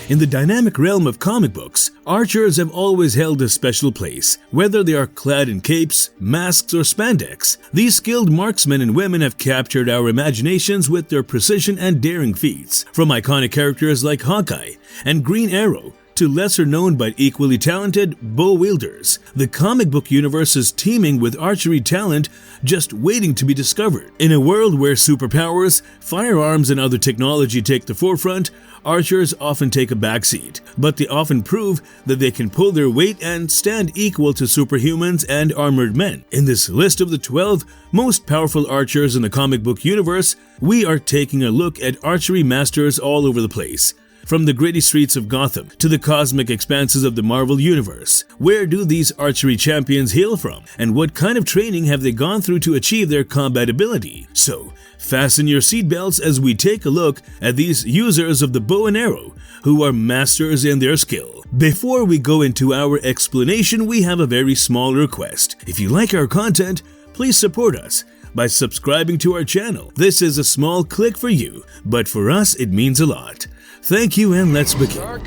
In the dynamic realm of comic books, archers have always held a special place. Whether they are clad in capes, masks, or spandex, these skilled marksmen and women have captured our imaginations with their precision and daring feats. From iconic characters like Hawkeye and Green Arrow to lesser-known but equally talented bow wielders, the comic book universe is teeming with archery talent just waiting to be discovered. In a world where superpowers, firearms, and other technology take the forefront, archers often take a backseat, but they often prove that they can pull their weight and stand equal to superhumans and armored men. In this list of the 12 most powerful archers in the comic book universe, we are taking a look at archery masters all over the place. From the gritty streets of Gotham to the cosmic expanses of the Marvel Universe, where do these archery champions hail from? And what kind of training have they gone through to achieve their combat ability? So, fasten your seatbelts as we take a look at these users of the bow and arrow who are masters in their skill. Before we go into our explanation, we have a very small request. If you like our content, please support us by subscribing to our channel. This is a small click for you, but for us it means a lot. Thank you, and let's begin.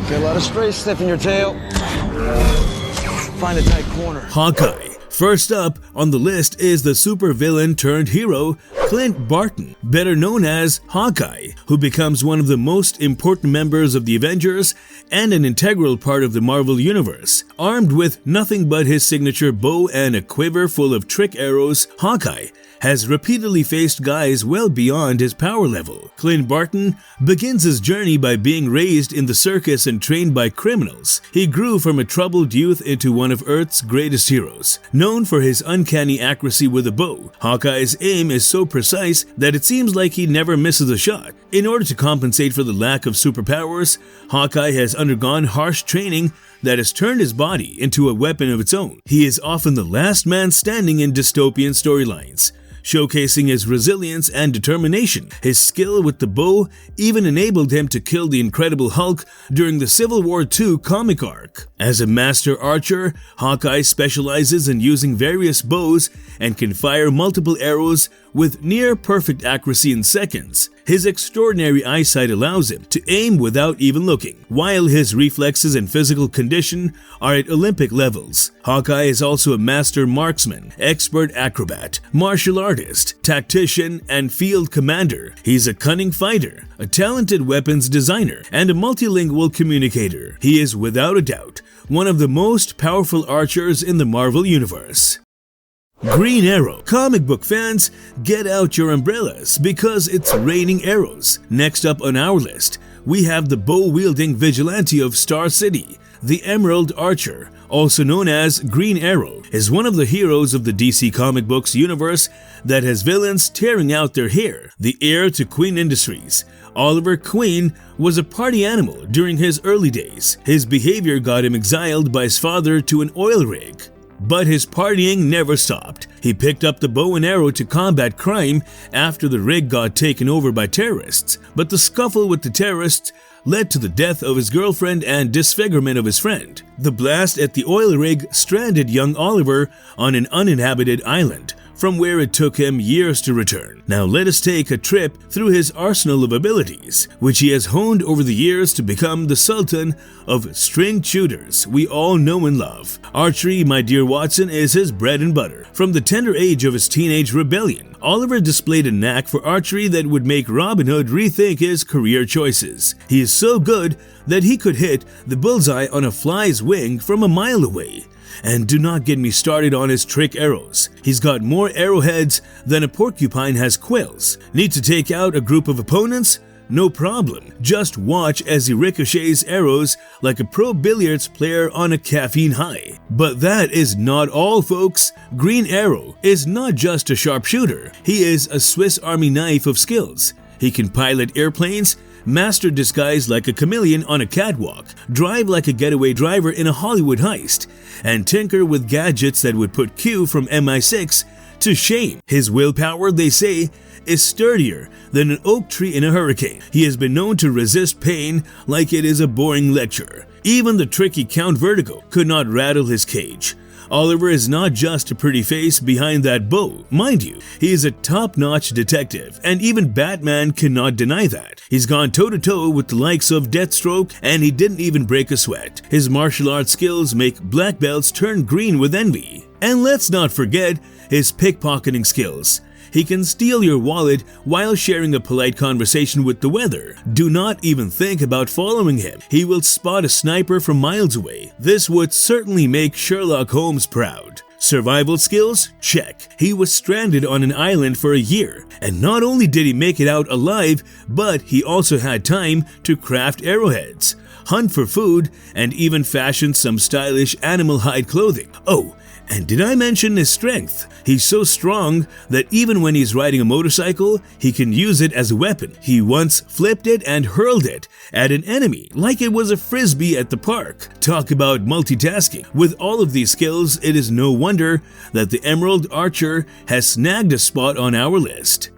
Get a lot of stray sniff in your tail. Find a tight corner. Hawkeye. First up on the list is the supervillain turned hero, Clint Barton, better known as Hawkeye, who becomes one of the most important members of the Avengers and an integral part of the Marvel Universe. Armed with nothing but his signature bow and a quiver full of trick arrows, Hawkeye has repeatedly faced guys well beyond his power level. Clint Barton begins his journey by being raised in the circus and trained by criminals. He grew from a troubled youth into one of Earth's greatest heroes. Known for his uncanny accuracy with a bow, Hawkeye's aim is so precise that it seems like he never misses a shot. In order to compensate for the lack of superpowers, Hawkeye has undergone harsh training that has turned his body into a weapon of its own. He is often the last man standing in dystopian storylines, showcasing his resilience and determination. His skill with the bow even enabled him to kill the Incredible Hulk during the Civil War II comic arc. As a master archer, Hawkeye specializes in using various bows and can fire multiple arrows with near-perfect accuracy in seconds. His extraordinary eyesight allows him to aim without even looking, while his reflexes and physical condition are at Olympic levels. Hawkeye is also a master marksman, expert acrobat, martial artist, tactician, and field commander. He's a cunning fighter, a talented weapons designer, and a multilingual communicator. He is without a doubt one of the most powerful archers in the Marvel Universe. Green Arrow. Comic book fans, get out your umbrellas because it's raining arrows. Next up on our list, we have the bow-wielding vigilante of Star City. The Emerald Archer, also known as Green Arrow, is one of the heroes of the DC comic books universe that has villains tearing out their hair. The heir to Queen Industries, Oliver Queen was a party animal during his early days. His behavior got him exiled by his father to an oil rig. But his partying never stopped. He picked up the bow and arrow to combat crime after the rig got taken over by terrorists. But the scuffle with the terrorists led to the death of his girlfriend and disfigurement of his friend. The blast at the oil rig stranded young Oliver on an uninhabited island, from where it took him years to return. Now let us take a trip through his arsenal of abilities, which he has honed over the years to become the sultan of string shooters we all know and love. Archery, my dear Watson, is his bread and butter. From the tender age of his teenage rebellion, Oliver displayed a knack for archery that would make Robin Hood rethink his career choices. He is so good that he could hit the bullseye on a fly's wing from a mile away. And do not get me started on his trick arrows. He's got more arrowheads than a porcupine has quills. Need to take out a group of opponents? No problem. Just watch as he ricochets arrows like a pro billiards player on a caffeine high. But that is not all, folks. Green Arrow is not just a sharpshooter. He is a Swiss Army knife of skills. He can pilot airplanes, master disguise like a chameleon on a catwalk, drive like a getaway driver in a Hollywood heist, and tinker with gadgets that would put Q from MI6 to shame. His willpower, they say, is sturdier than an oak tree in a hurricane. He has been known to resist pain like it is a boring lecture. Even the tricky Count Vertigo could not rattle his cage. Oliver is not just a pretty face behind that bow. Mind you, he is a top-notch detective, and even Batman cannot deny that. He's gone toe-to-toe with the likes of Deathstroke, and he didn't even break a sweat. His martial arts skills make black belts turn green with envy. And let's not forget his pickpocketing skills. He can steal your wallet while sharing a polite conversation with the weather. Do not even think about following him. He will spot a sniper from miles away. This would certainly make Sherlock Holmes proud. Survival skills? Check. He was stranded on an island for a year, and not only did he make it out alive, but he also had time to craft arrowheads, hunt for food, and even fashion some stylish animal hide clothing. Oh, and did I mention his strength? He's so strong that even when he's riding a motorcycle, he can use it as a weapon. He once flipped it and hurled it at an enemy like it was a frisbee at the park. Talk about multitasking. With all of these skills, it is no wonder that the Emerald Archer has snagged a spot on our list.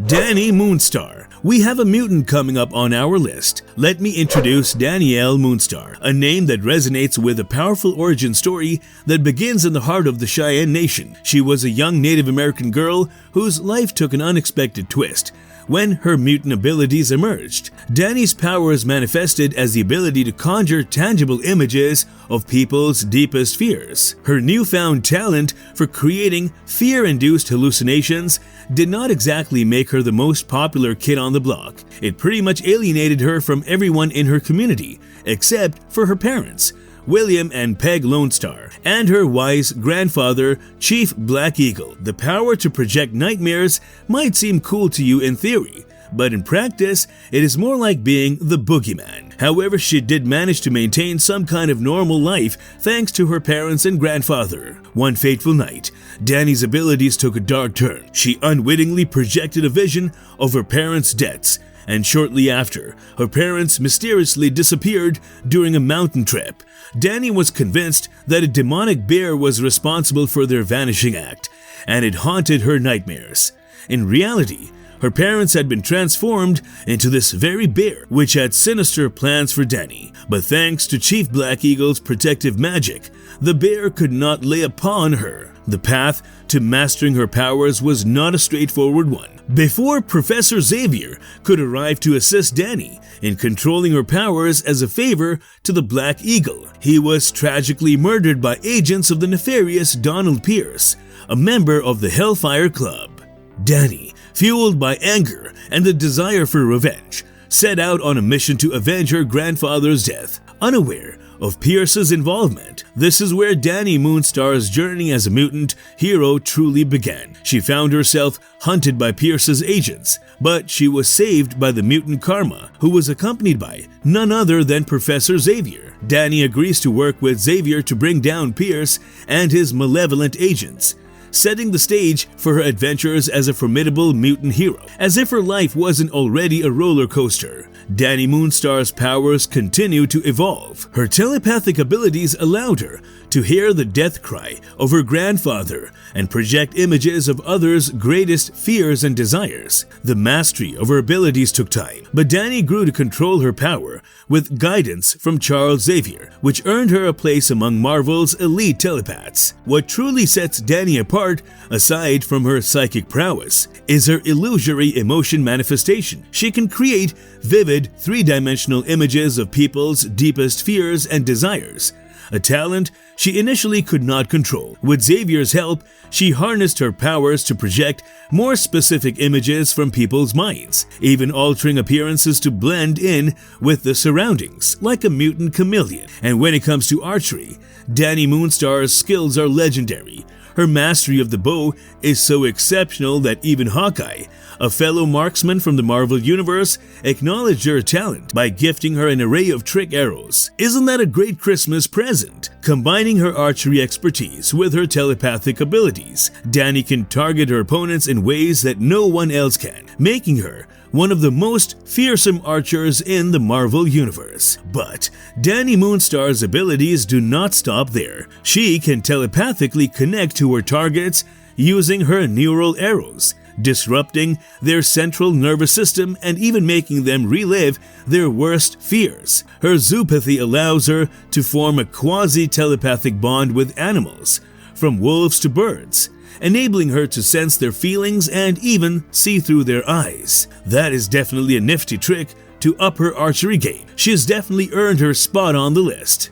Danny Moonstar. We have a mutant coming up on our list. Let me introduce Danielle Moonstar, a name that resonates with a powerful origin story that begins in the heart of the Cheyenne Nation. She was a young Native American girl whose life took an unexpected twist when her mutant abilities emerged. Danny's powers manifested as the ability to conjure tangible images of people's deepest fears. Her newfound talent for creating fear-induced hallucinations did not exactly make her the most popular kid on the block. It pretty much alienated her from everyone in her community, except for her parents, William and Peg Lone Star, and her wise grandfather, Chief Black Eagle. The power to project nightmares might seem cool to you in theory, but in practice, it is more like being the boogeyman. However, she did manage to maintain some kind of normal life thanks to her parents and grandfather. One fateful night, Danny's abilities took a dark turn. She unwittingly projected a vision of her parents' deaths, and shortly after, her parents mysteriously disappeared during a mountain trip. Danny was convinced that a demonic bear was responsible for their vanishing act, and it haunted her nightmares. In reality, her parents had been transformed into this very bear, which had sinister plans for Danny. But thanks to Chief Black Eagle's protective magic, the bear could not lay upon her. The path to mastering her powers was not a straightforward one. Before Professor Xavier could arrive to assist Danny in controlling her powers as a favor to the Black Eagle, he was tragically murdered by agents of the nefarious Donald Pierce, a member of the Hellfire Club. Danny, fueled by anger and the desire for revenge, set out on a mission to avenge her grandfather's death, unaware of Pierce's involvement. This is where Danny Moonstar's journey as a mutant hero truly began. She found herself hunted by Pierce's agents, but she was saved by the mutant Karma, who was accompanied by none other than Professor Xavier. Danny agrees to work with Xavier to bring down Pierce and his malevolent agents, setting the stage for her adventures as a formidable mutant hero. As if her life wasn't already a roller coaster, Danny Moonstar's powers continue to evolve. Her telepathic abilities allowed her to hear the death cry of her grandfather and project images of others' greatest fears and desires. The mastery of her abilities took time, but Danny grew to control her power with guidance from Charles Xavier, which earned her a place among Marvel's elite telepaths. What truly sets Danny apart, aside from her psychic prowess, is her illusory emotion manifestation. She can create vivid, three-dimensional images of people's deepest fears and desires, a talent she initially could not control. With Xavier's help, she harnessed her powers to project more specific images from people's minds, even altering appearances to blend in with the surroundings, like a mutant chameleon. And when it comes to archery, Danny Moonstar's skills are legendary. Her mastery of the bow is so exceptional that even Hawkeye, a fellow marksman from the Marvel Universe, acknowledged her talent by gifting her an array of trick arrows. Isn't that a great Christmas present? Combining her archery expertise with her telepathic abilities, Danny can target her opponents in ways that no one else can, making her one of the most fearsome archers in the Marvel Universe. But Danny Moonstar's abilities do not stop there. She can telepathically connect to her targets using her neural arrows, disrupting their central nervous system and even making them relive their worst fears. Her zoopathy allows her to form a quasi-telepathic bond with animals, from wolves to birds, enabling her to sense their feelings and even see through their eyes. That is definitely a nifty trick to up her archery game. She has definitely earned her spot on the list.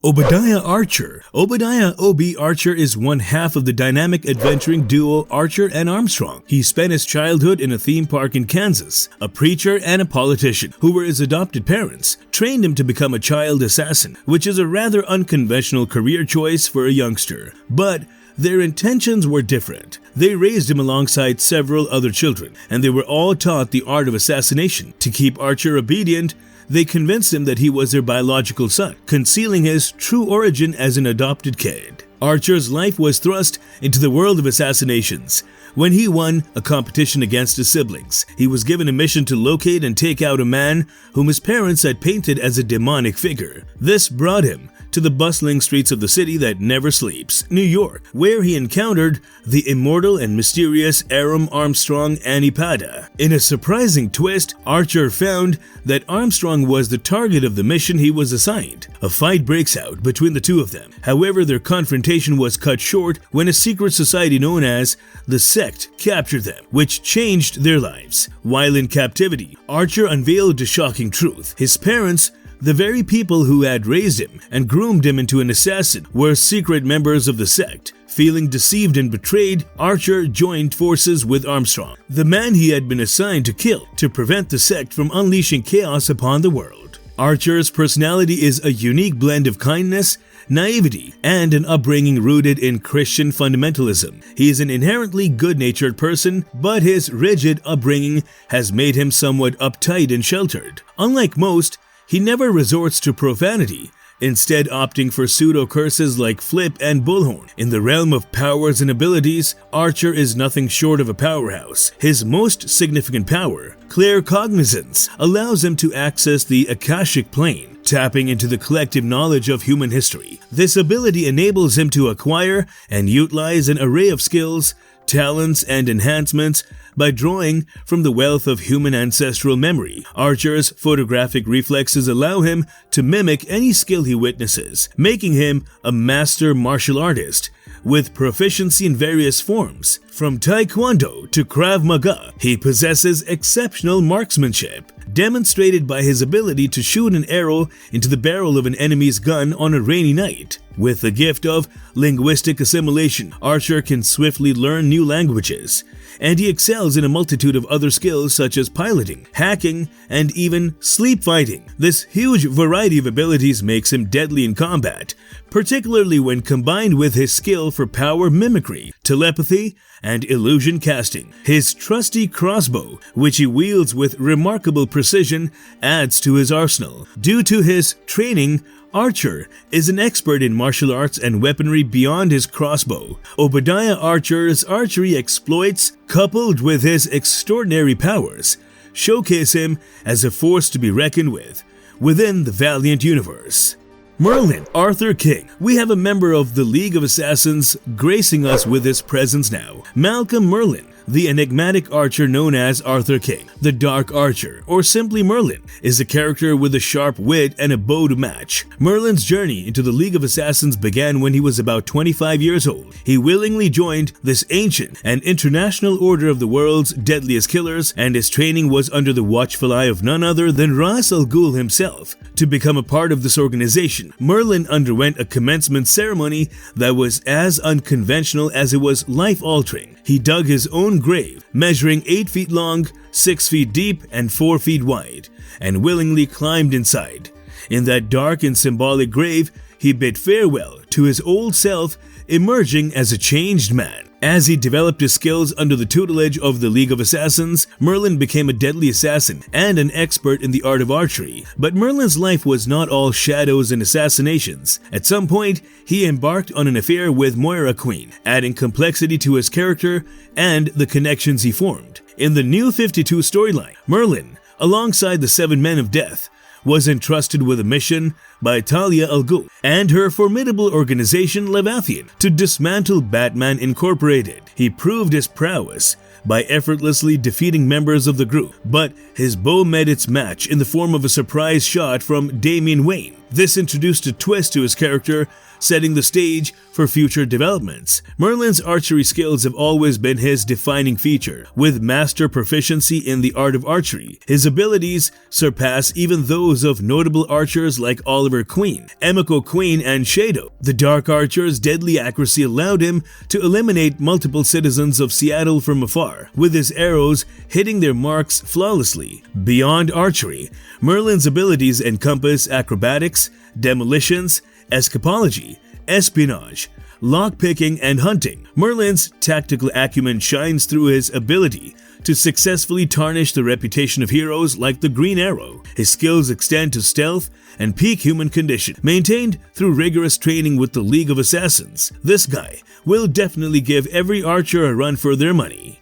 Obadia Archer. Obadia O.B. Archer is one half of the dynamic adventuring duo Archer and Armstrong. He spent his childhood in a theme park in Kansas. A preacher and a politician, who were his adopted parents, trained him to become a child assassin, which is a rather unconventional career choice for a youngster. But their intentions were different. They raised him alongside several other children, and they were all taught the art of assassination. To keep Archer obedient, they convinced him that he was their biological son, concealing his true origin as an adopted kid. Archer's life was thrust into the world of assassinations when he won a competition against his siblings. He was given a mission to locate and take out a man whom his parents had painted as a demonic figure. This brought him to the bustling streets of the city that never sleeps, New York, where he encountered the immortal and mysterious Aram Armstrong Anipada. In a surprising twist, Archer found that Armstrong was the target of the mission he was assigned. A fight breaks out between the two of them. However, their confrontation was cut short when a secret society known as the Sect captured them, which changed their lives. While in captivity, Archer unveiled a shocking truth. His parents, the very people who had raised him and groomed him into an assassin, were secret members of the Sect. Feeling deceived and betrayed, Archer joined forces with Armstrong, the man he had been assigned to kill, to prevent the Sect from unleashing chaos upon the world. Archer's personality is a unique blend of kindness, naivety, and an upbringing rooted in Christian fundamentalism. He is an inherently good-natured person, but his rigid upbringing has made him somewhat uptight and sheltered. Unlike most, he never resorts to profanity, instead opting for pseudo-curses like flip and bullhorn. In the realm of powers and abilities, Archer is nothing short of a powerhouse. His most significant power, claircognizance, allows him to access the Akashic plane, tapping into the collective knowledge of human history. This ability enables him to acquire and utilize an array of skills, talents, and enhancements by drawing from the wealth of human ancestral memory. Archer's photographic reflexes allow him to mimic any skill he witnesses, making him a master martial artist with proficiency in various forms. From Taekwondo to Krav Maga, he possesses exceptional marksmanship, demonstrated by his ability to shoot an arrow into the barrel of an enemy's gun on a rainy night. With the gift of linguistic assimilation, Archer can swiftly learn new languages, and he excels in a multitude of other skills such as piloting, hacking, and even sleep fighting. This huge variety of abilities makes him deadly in combat, particularly when combined with his skill for power mimicry, telepathy, and illusion casting. His trusty crossbow, which he wields with remarkable precision, adds to his arsenal. Due to his training, Archer is an expert in martial arts and weaponry beyond his crossbow. Obadia Archer's archery exploits, coupled with his extraordinary powers, showcase him as a force to be reckoned with within the Valiant universe. Merlin, Arthur King. We have a member of the League of Assassins gracing us with his presence now. Malcolm Merlin, the enigmatic archer known as Arthur King. The Dark Archer, or simply Merlin, is a character with a sharp wit and a bow to match. Merlin's journey into the League of Assassins began when he was about 25 years old. He willingly joined this ancient and international order of the world's deadliest killers, and his training was under the watchful eye of none other than Ra's al Ghul himself. To become a part of this organization, Merlin underwent a commencement ceremony that was as unconventional as it was life-altering. He dug his own grave, measuring 8 feet long, 6 feet deep, and 4 feet wide, and willingly climbed inside. In that dark and symbolic grave, he bid farewell to his old self, emerging as a changed man. As he developed his skills under the tutelage of the League of Assassins, Merlin became a deadly assassin and an expert in the art of archery. But Merlin's life was not all shadows and assassinations. At some point, he embarked on an affair with Moira Queen, adding complexity to his character and the connections he formed. In the New 52 storyline, Merlin, alongside the 7 Men of Death, was entrusted with a mission by Talia al Ghul and her formidable organization Leviathan to dismantle Batman Incorporated. He proved his prowess by effortlessly defeating members of the group, but his bow met its match in the form of a surprise shot from Damian Wayne. This introduced a twist to his character, setting the stage for future developments. Merlin's archery skills have always been his defining feature, with master proficiency in the art of archery. His abilities surpass even those of notable archers like Oliver Queen, Emiko Queen, and Shado. The Dark Archer's deadly accuracy allowed him to eliminate multiple citizens of Seattle from afar, with his arrows hitting their marks flawlessly. Beyond archery, Merlin's abilities encompass acrobatics, demolitions, escapology, espionage, lockpicking, and hunting. Merlin's tactical acumen shines through his ability to successfully tarnish the reputation of heroes like the Green Arrow. His skills extend to stealth and peak human condition, maintained through rigorous training with the League of Assassins. This guy will definitely give every archer a run for their money.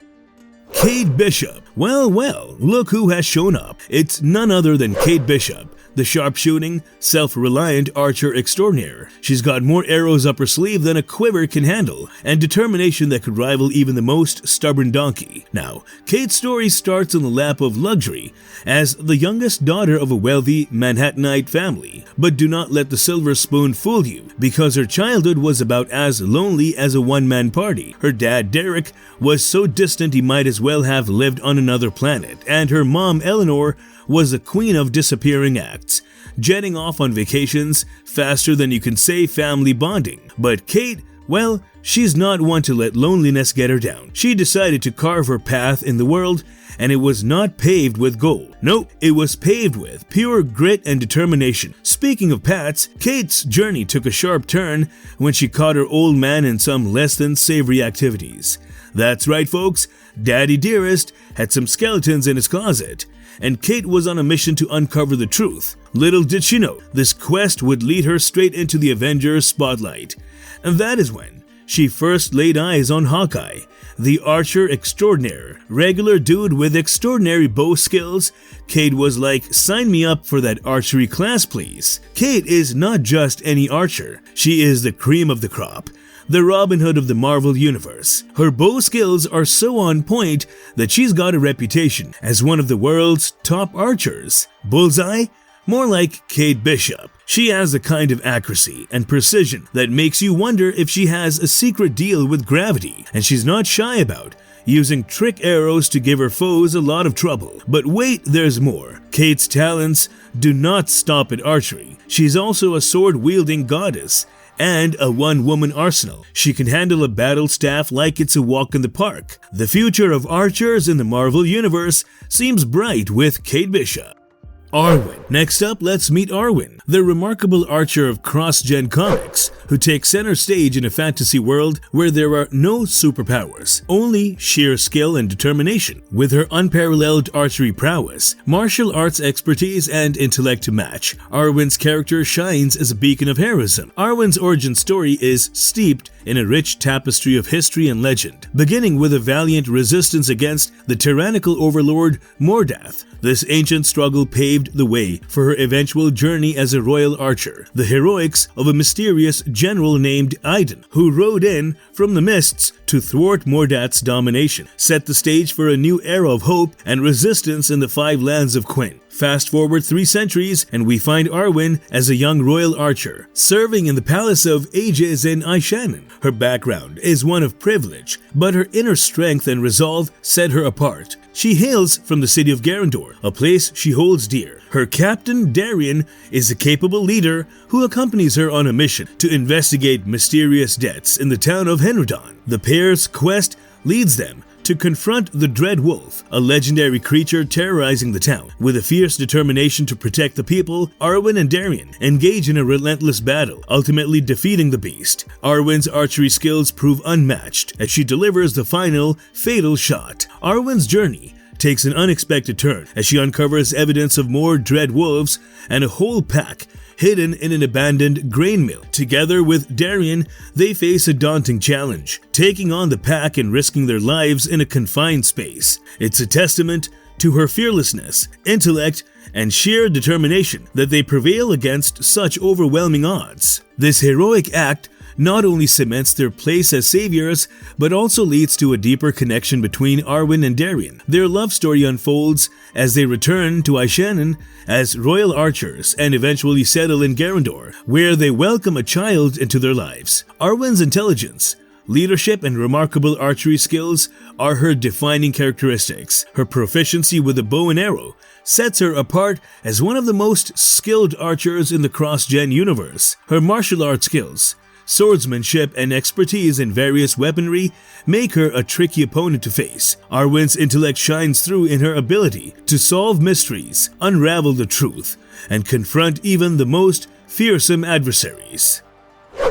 Kate Bishop. Well, look who has shown up. It's none other than Kate Bishop, the sharpshooting, self-reliant archer extraordinaire. She's got more arrows up her sleeve than a quiver can handle, and determination that could rival even the most stubborn donkey. Now, Kate's story starts in the lap of luxury as the youngest daughter of a wealthy Manhattanite family. But do not let the silver spoon fool you, because her childhood was about as lonely as a one-man party. Her dad, Derek, was so distant he might as well have lived on another planet, and her mom, Eleanor, was the queen of disappearing acts, jetting off on vacations faster than you can say family bonding. But Kate, well, she's not one to let loneliness get her down. She decided to carve her path in the world, and it was not paved with gold. No, it was paved with pure grit and determination. Speaking of paths, Kate's journey took a sharp turn when she caught her old man in some less than savory activities. That's right, folks, Daddy Dearest had some skeletons in his closet, and Kate was on a mission to uncover the truth. Little did she know, this quest would lead her straight into the Avengers spotlight. And that is when she first laid eyes on Hawkeye, the archer extraordinaire. Regular dude with extraordinary bow skills, Kate was like, sign me up for that archery class, please. Kate is not just any archer, she is the cream of the crop, the Robin Hood of the Marvel Universe. Her bow skills are so on point that she's got a reputation as one of the world's top archers. Bullseye? More like Kate Bishop. She has the kind of accuracy and precision that makes you wonder if she has a secret deal with gravity, and she's not shy about using trick arrows to give her foes a lot of trouble. But wait, there's more. Kate's talents do not stop at archery. She's also a sword-wielding goddess and a one-woman arsenal. She can handle a battle staff like it's a walk in the park. The future of archers in the Marvel Universe seems bright with Kate Bishop. Arwin. Next up, let's meet Arwin, the remarkable archer of cross-gen comics, who takes center stage in a fantasy world where there are no superpowers, only sheer skill and determination. With her unparalleled archery prowess, martial arts expertise, and intellect to match, Arwin's character shines as a beacon of heroism. Arwin's origin story is steeped in a rich tapestry of history and legend, beginning with a valiant resistance against the tyrannical overlord Mordath. This ancient struggle paved the way for her eventual journey as a royal archer. The heroics of a mysterious general named Aiden, who rode in from the mists to thwart Mordath's domination, set the stage for a new era of hope and resistance in the five lands of Quinn. Fast forward 3 centuries, and we find Arwin as a young royal archer, serving in the Palace of Ages in Aishanan. Her background is one of privilege, but her inner strength and resolve set her apart. She hails from the city of Garandor, a place she holds dear. Her captain, Darian, is a capable leader who accompanies her on a mission to investigate mysterious deaths in the town of Henrodon. The pair's quest leads them to confront the Dread Wolf, a legendary creature terrorizing the town. With a fierce determination to protect the people, Arwin and Darian engage in a relentless battle, ultimately defeating the beast. Arwin's archery skills prove unmatched as she delivers the final, fatal shot. Arwin's journey takes an unexpected turn as she uncovers evidence of more Dread Wolves and a whole pack hidden in an abandoned grain mill. Together with Darian, they face a daunting challenge, taking on the pack and risking their lives in a confined space. It's a testament to her fearlessness, intellect, and sheer determination that they prevail against such overwhelming odds. This heroic act not only cements their place as saviors, but also leads to a deeper connection between Arwin and Darien. Their love story unfolds as they return to Aishanan as royal archers and eventually settle in Garandor, where they welcome a child into their lives. Arwen's intelligence, leadership, and remarkable archery skills are her defining characteristics. Her proficiency with the bow and arrow sets her apart as one of the most skilled archers in the cross-gen universe. Her martial arts skills, swordsmanship, and expertise in various weaponry make her a tricky opponent to face. Arwen's intellect shines through in her ability to solve mysteries, unravel the truth, and confront even the most fearsome adversaries.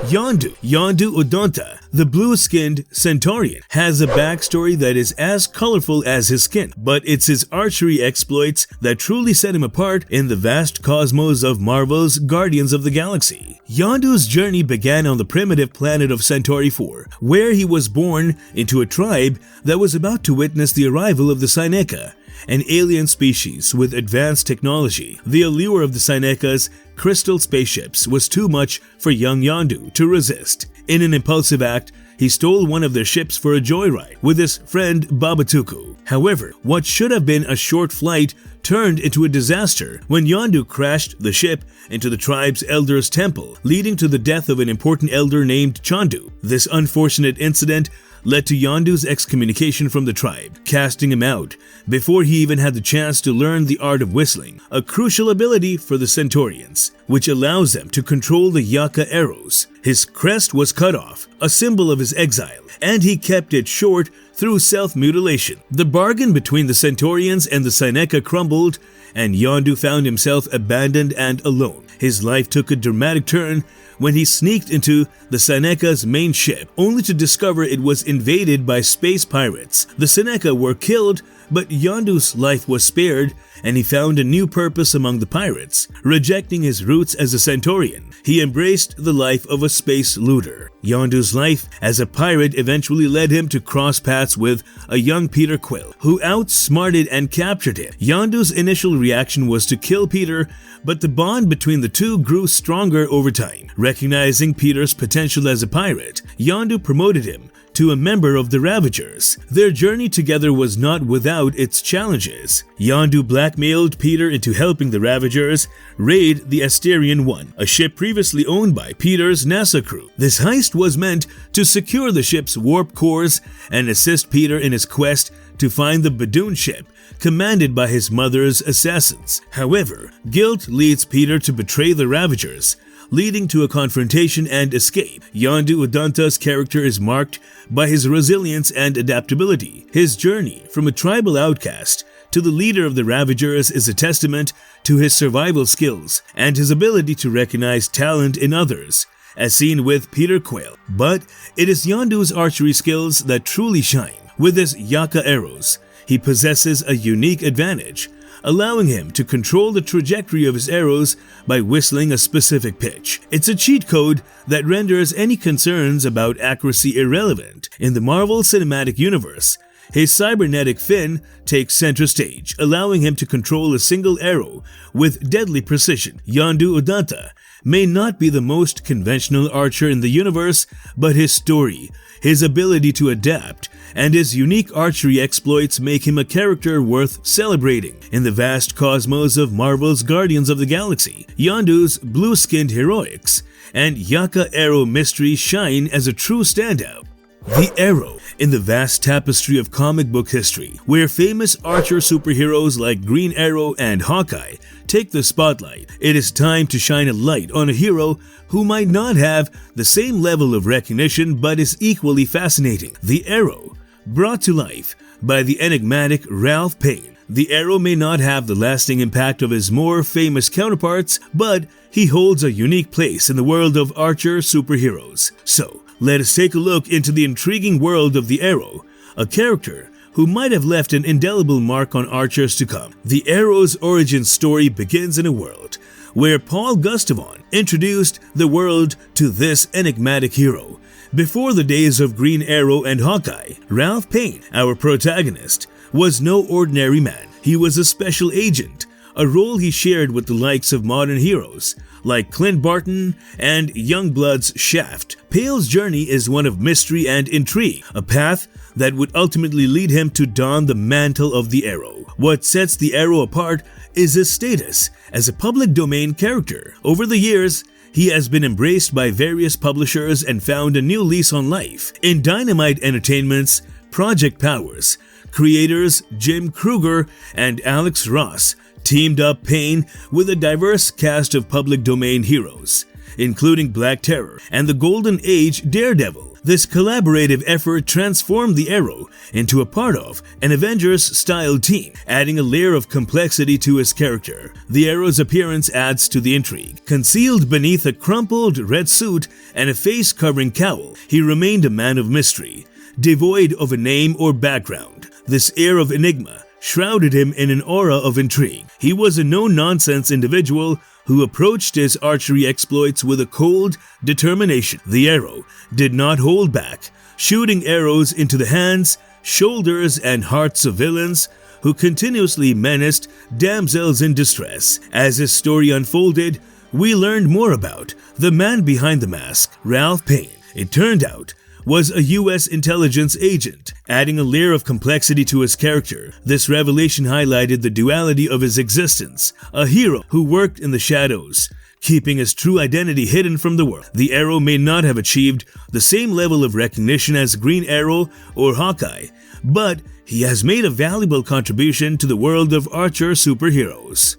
Yondu Odonta, the blue-skinned Centaurian, has a backstory that is as colorful as his skin, but it's his archery exploits that truly set him apart in the vast cosmos of Marvel's Guardians of the Galaxy. Yondu's journey began on the primitive planet of Centauri 4, where he was born into a tribe that was about to witness the arrival of the Seneca, an alien species with advanced technology. The allure of the Seneca's crystal spaceships was too much for young Yondu to resist. In an impulsive act, he stole one of their ships for a joyride with his friend Babatuku. However, what should have been a short flight turned into a disaster when Yondu crashed the ship into the tribe's elder's temple, leading to the death of an important elder named Chandu. This unfortunate incident led to Yondu's excommunication from the tribe, casting him out before he even had the chance to learn the art of whistling, a crucial ability for the Centaurians, which allows them to control the Yaka arrows. His crest was cut off, a symbol of his exile, and he kept it short through self-mutilation. The bargain between the Centaurians and the Seneca crumbled, and Yondu found himself abandoned and alone. His life took a dramatic turn when he sneaked into the Seneca's main ship, only to discover it was invaded by space pirates. The Seneca were killed, but Yondu's life was spared, and he found a new purpose among the pirates. Rejecting his roots as a Centaurian, he embraced the life of a space looter. Yondu's life as a pirate eventually led him to cross paths with a young Peter Quill, who outsmarted and captured him. Yondu's initial reaction was to kill Peter, but the bond between the two grew stronger over time. Recognizing Peter's potential as a pirate, Yondu promoted him to a member of the Ravagers. Their journey together was not without its challenges. Yondu blackmailed Peter into helping the Ravagers raid the Asterian 1, a ship previously owned by Peter's NASA crew. This heist was meant to secure the ship's warp cores and assist Peter in his quest to find the Badoon ship, commanded by his mother's assassins. However, guilt leads Peter to betray the Ravagers, leading to a confrontation and escape. Yondu Odonta's character is marked by his resilience and adaptability. His journey from a tribal outcast to the leader of the Ravagers is a testament to his survival skills and his ability to recognize talent in others, as seen with Peter Quill. But it is Yondu's archery skills that truly shine. With his Yaka arrows, he possesses a unique advantage, allowing him to control the trajectory of his arrows by whistling a specific pitch. It's a cheat code that renders any concerns about accuracy irrelevant. In the Marvel Cinematic Universe, his cybernetic fin takes center stage, allowing him to control a single arrow with deadly precision. Yondu Odonta may not be the most conventional archer in the universe, but his story, his ability to adapt, and his unique archery exploits make him a character worth celebrating. In the vast cosmos of Marvel's Guardians of the Galaxy, Yondu's blue-skinned heroics and Yaka arrow mystery shine as a true standout. The Arrow. In the vast tapestry of comic book history, where famous archer superheroes like Green Arrow and Hawkeye take the spotlight, it is time to shine a light on a hero who might not have the same level of recognition but is equally fascinating. The Arrow, brought to life by the enigmatic Ralph Payne. The Arrow may not have the lasting impact of his more famous counterparts, but he holds a unique place in the world of archer superheroes. So, let us take a look into the intriguing world of the Arrow, a character who might have left an indelible mark on archers to come. The Arrow's origin story begins in a world where Paul Gustavon introduced the world to this enigmatic hero. Before the days of Green Arrow and Hawkeye, Ralph Payne, our protagonist, was no ordinary man. He was a special agent, a role he shared with the likes of modern heroes like Clint Barton and Youngblood's Shaft. Pale's journey is one of mystery and intrigue, a path that would ultimately lead him to don the mantle of the Arrow. What sets the Arrow apart is his status as a public domain character. Over the years, he has been embraced by various publishers and found a new lease on life. In Dynamite Entertainment's Project Powers, creators Jim Kruger and Alex Ross teamed up Payne with a diverse cast of public domain heroes, including Black Terror and the Golden Age Daredevil. This collaborative effort transformed the Arrow into a part of an Avengers-style team, adding a layer of complexity to his character. The Arrow's appearance adds to the intrigue. Concealed beneath a crumpled red suit and a face-covering cowl, he remained a man of mystery, devoid of a name or background. This air of enigma shrouded him in an aura of intrigue. He was a no-nonsense individual who approached his archery exploits with a cold determination. The Arrow did not hold back, shooting arrows into the hands, shoulders, and hearts of villains who continuously menaced damsels in distress. As his story unfolded, we learned more about the man behind the mask, Ralph Payne. It turned out was a U.S. intelligence agent, adding a layer of complexity to his character. This revelation highlighted the duality of his existence, a hero who worked in the shadows, keeping his true identity hidden from the world. The Arrow may not have achieved the same level of recognition as Green Arrow or Hawkeye, but he has made a valuable contribution to the world of Archer superheroes.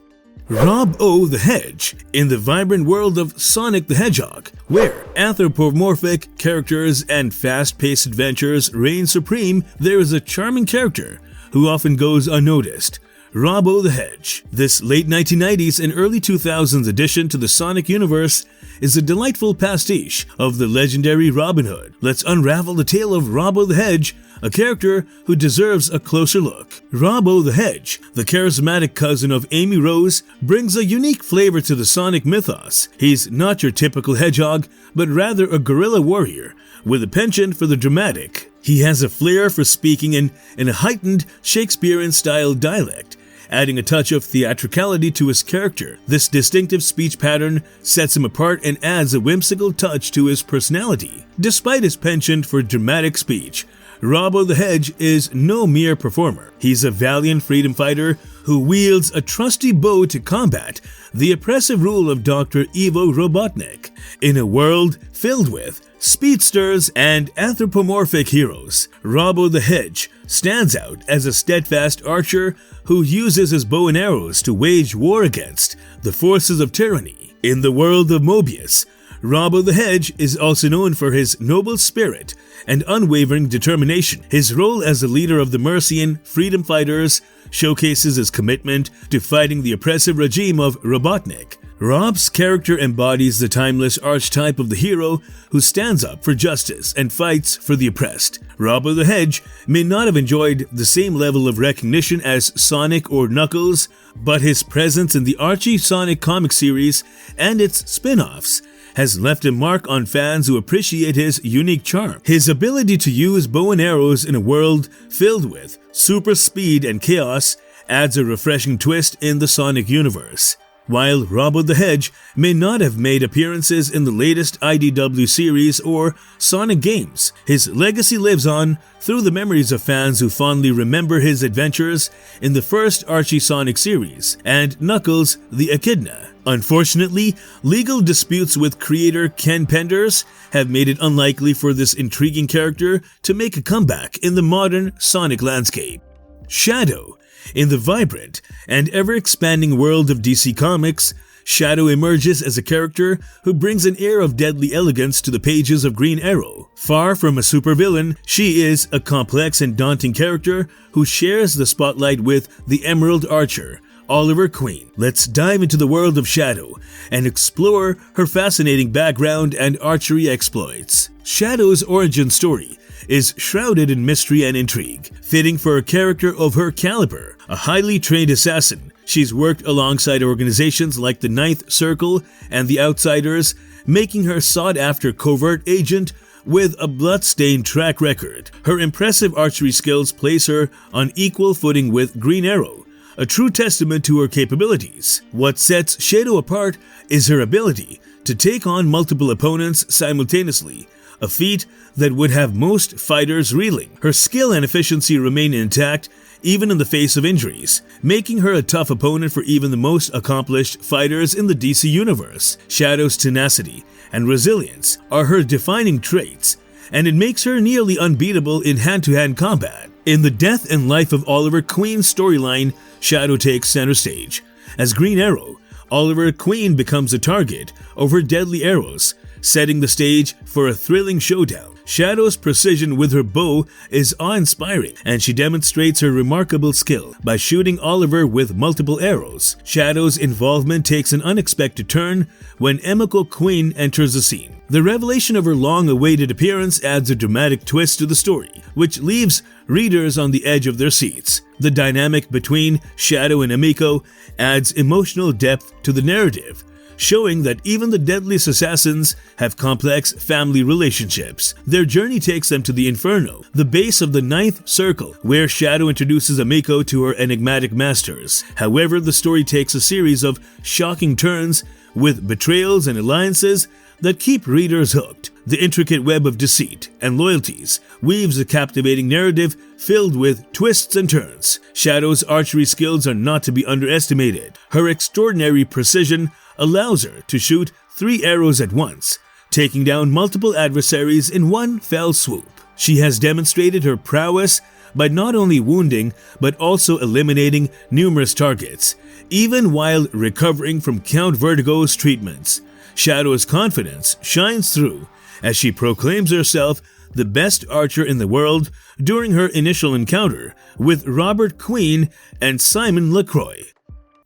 Robo the Hedge. In the vibrant world of Sonic the Hedgehog, where anthropomorphic characters and fast-paced adventures reign supreme, there is a charming character who often goes unnoticed: Robo the Hedge. This late 1990s and early 2000s addition to the Sonic universe is a delightful pastiche of the legendary Robin Hood. Let's unravel the tale of Robo the Hedge, a character who deserves a closer look. Robo the Hedge, the charismatic cousin of Amy Rose, brings a unique flavor to the Sonic mythos. He's not your typical hedgehog, but rather a guerrilla warrior with a penchant for the dramatic. He has a flair for speaking in a heightened Shakespearean-style dialect, adding a touch of theatricality to his character. This distinctive speech pattern sets him apart and adds a whimsical touch to his personality. Despite his penchant for dramatic speech, Robo the Hedge is no mere performer. He's a valiant freedom fighter who wields a trusty bow to combat the oppressive rule of Dr. Ivo Robotnik. In a world filled with speedsters and anthropomorphic heroes, Robo the Hedge stands out as a steadfast archer who uses his bow and arrows to wage war against the forces of tyranny. In the world of Mobius, Robo the Hedge is also known for his noble spirit and unwavering determination. His role as the leader of the Mercian freedom fighters showcases his commitment to fighting the oppressive regime of Robotnik. Rob's character embodies the timeless archetype of the hero who stands up for justice and fights for the oppressed. Robo the Hedge may not have enjoyed the same level of recognition as Sonic or Knuckles, but his presence in the Archie Sonic comic series and its spin-offs has left a mark on fans who appreciate his unique charm. His ability to use bow and arrows in a world filled with super speed and chaos adds a refreshing twist in the Sonic universe. While Robo the Hedge may not have made appearances in the latest IDW series or Sonic games, his legacy lives on through the memories of fans who fondly remember his adventures in the first Archie Sonic series and Knuckles the Echidna. Unfortunately, legal disputes with creator Ken Penders have made it unlikely for this intriguing character to make a comeback in the modern Sonic landscape. Shadow. In the vibrant and ever-expanding world of DC Comics, Shadow emerges as a character who brings an air of deadly elegance to the pages of Green Arrow. Far from a supervillain, she is a complex and daunting character who shares the spotlight with the Emerald Archer, Oliver Queen. Let's dive into the world of Shadow and explore her fascinating background and archery exploits. Shadow's origin story is shrouded in mystery and intrigue, fitting for a character of her caliber. A highly trained assassin, she's worked alongside organizations like the Ninth Circle and the Outsiders, making her sought-after covert agent with a blood-stained track record. Her impressive archery skills place her on equal footing with Green Arrow, a true testament to her capabilities. What sets Shadow apart is her ability to take on multiple opponents simultaneously, a feat that would have most fighters reeling. Her skill and efficiency remain intact even in the face of injuries, making her a tough opponent for even the most accomplished fighters in the DC universe. Shadow's tenacity and resilience are her defining traits, and it makes her nearly unbeatable in hand-to-hand combat. In the death and life of Oliver Queen's storyline, Shadow takes center stage. As Green Arrow, Oliver Queen becomes a target of her deadly arrows, setting the stage for a thrilling showdown. Shadow's precision with her bow is awe-inspiring, and she demonstrates her remarkable skill by shooting Oliver with multiple arrows. Shadow's involvement takes an unexpected turn when Emiko Queen enters the scene. The revelation of her long-awaited appearance adds a dramatic twist to the story, which leaves readers on the edge of their seats. The dynamic between Shadow and Emiko adds emotional depth to the narrative, showing that even the deadliest assassins have complex family relationships. Their journey takes them to the Inferno, the base of the Ninth Circle, where Shadow introduces Emiko to her enigmatic masters. However, the story takes a series of shocking turns, with betrayals and alliances that keep readers hooked. The intricate web of deceit and loyalties weaves a captivating narrative filled with twists and turns. Shadow's archery skills are not to be underestimated. Her extraordinary precision allows her to shoot 3 arrows at once, taking down multiple adversaries in one fell swoop. She has demonstrated her prowess by not only wounding but also eliminating numerous targets, even while recovering from Count Vertigo's treatments. Shadow's confidence shines through as she proclaims herself the best archer in the world during her initial encounter with Robert Queen and Simon LaCroix.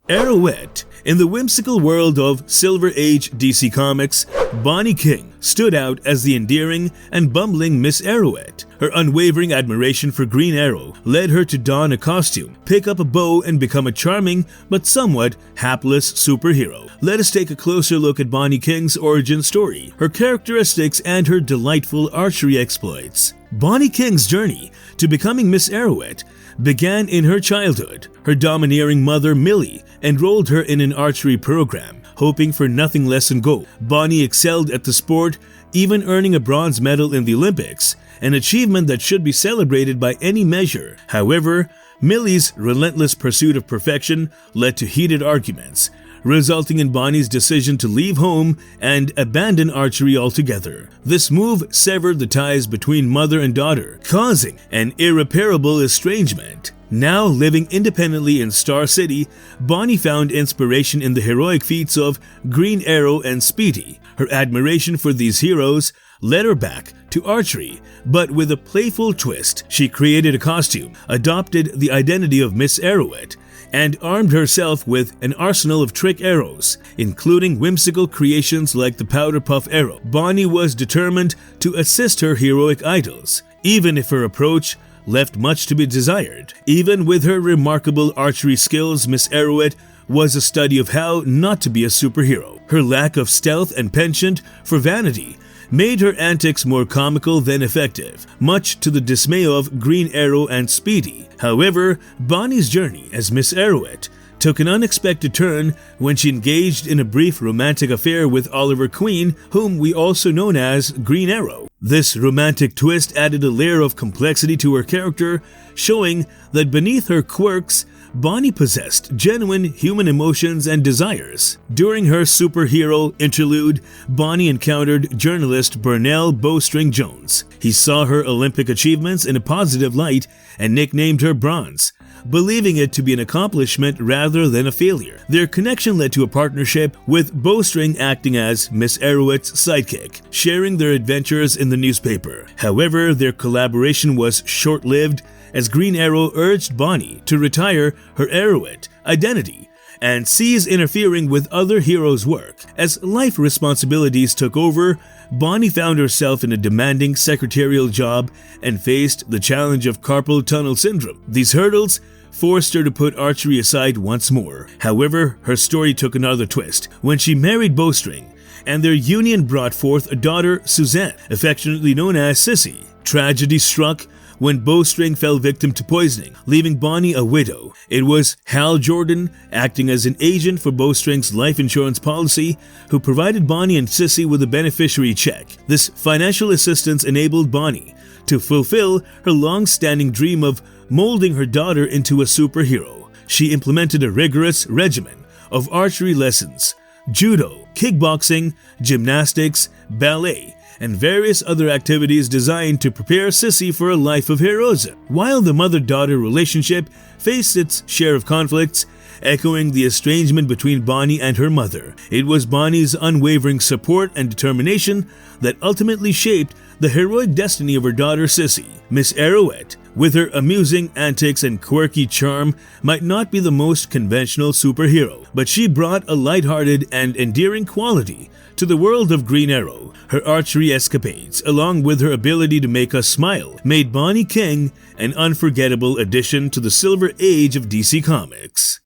Arrowette. In the whimsical world of Silver Age DC Comics, Bonnie King stood out as the endearing and bumbling Miss Arrowette. Her unwavering admiration for Green Arrow led her to don a costume, pick up a bow, and become a charming but somewhat hapless superhero. Let us take a closer look at Bonnie King's origin story, her characteristics, and her delightful archery exploits. Bonnie King's journey to becoming Miss Arrowette began in her childhood. Her domineering mother, Millie, enrolled her in an archery program, hoping for nothing less than gold. Bonnie excelled at the sport, even earning a bronze medal in the Olympics, an achievement that should be celebrated by any measure. However, Millie's relentless pursuit of perfection led to heated arguments, resulting in Bonnie's decision to leave home and abandon archery altogether. This move severed the ties between mother and daughter, causing an irreparable estrangement. Now living independently in Star City, Bonnie found inspiration in the heroic feats of Green Arrow and Speedy. Her admiration for these heroes led her back to archery, but with a playful twist. She created a costume, adopted the identity of Miss Arrowette, and armed herself with an arsenal of trick arrows, including whimsical creations like the Powder Puff arrow. Bonnie was determined to assist her heroic idols, even if her approach left much to be desired. Even with her remarkable archery skills, Miss Arrowette was a study of how not to be a superhero. Her lack of stealth and penchant for vanity made her antics more comical than effective, much to the dismay of Green Arrow and Speedy. However, Bonnie's journey as Miss Arrowette took an unexpected turn when she engaged in a brief romantic affair with Oliver Queen, whom we also know as Green Arrow. This romantic twist added a layer of complexity to her character, showing that beneath her quirks, Bonnie possessed genuine human emotions and desires. During her superhero interlude, Bonnie encountered journalist Burnell Bowstring Jones. He saw her Olympic achievements in a positive light and nicknamed her Bronze, believing it to be an accomplishment rather than a failure. Their connection led to a partnership, with Bowstring acting as Miss Arrowette's sidekick, sharing their adventures in the newspaper. However, their collaboration was short-lived, as Green Arrow urged Bonnie to retire her Arrowette identity and cease interfering with other heroes' work. As life responsibilities took over, Bonnie found herself in a demanding secretarial job and faced the challenge of carpal tunnel syndrome. These hurdles forced her to put archery aside once more. However, her story took another twist when she married Bowstring, and their union brought forth a daughter, Suzanne, affectionately known as Sissy. Tragedy struck when Bowstring fell victim to poisoning, leaving Bonnie a widow. It was Hal Jordan, acting as an agent for Bowstring's life insurance policy, who provided Bonnie and Sissy with a beneficiary check. This financial assistance enabled Bonnie to fulfill her long-standing dream of molding her daughter into a superhero. She implemented a rigorous regimen of archery lessons, judo, kickboxing, gymnastics, ballet, and various other activities designed to prepare Sissy for a life of heroism. While the mother-daughter relationship faced its share of conflicts, echoing the estrangement between Bonnie and her mother, it was Bonnie's unwavering support and determination that ultimately shaped the heroic destiny of her daughter Sissy. Miss Arrowette, with her amusing antics and quirky charm, might not be the most conventional superhero, but she brought a lighthearted and endearing quality to the world of Green Arrow. Her archery escapades, along with her ability to make us smile, made Bonnie King an unforgettable addition to the Silver Age of DC Comics.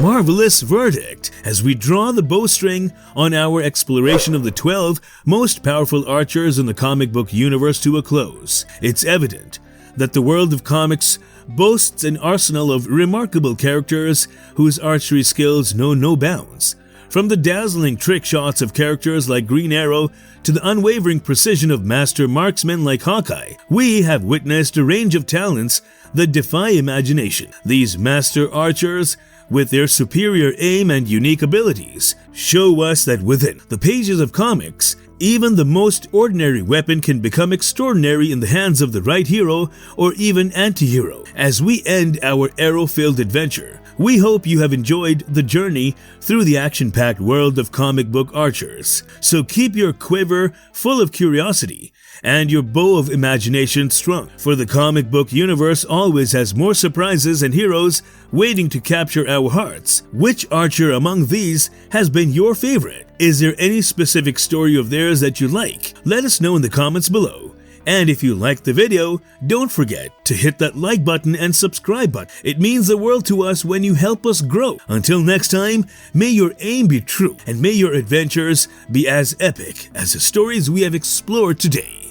Marvelous verdict as we draw the bowstring on our exploration of the 12 most powerful archers in the comic book universe to a close. It's evident that the world of comics boasts an arsenal of remarkable characters whose archery skills know no bounds. From the dazzling trick shots of characters like Green Arrow to the unwavering precision of master marksmen like Hawkeye, we have witnessed a range of talents that defy imagination. These master archers, with their superior aim and unique abilities, show us that within the pages of comics, even the most ordinary weapon can become extraordinary in the hands of the right hero or even anti-hero. As we end our arrow-filled adventure, we hope you have enjoyed the journey through the action-packed world of comic book archers. So keep your quiver full of curiosity and your bow of imagination strung, for the comic book universe always has more surprises and heroes waiting to capture our hearts. Which archer among these has been your favorite? Is there any specific story of theirs that you like? Let us know in the comments below. And if you liked the video, don't forget to hit that like button and subscribe button. It means the world to us when you help us grow. Until next time, may your aim be true and may your adventures be as epic as the stories we have explored today.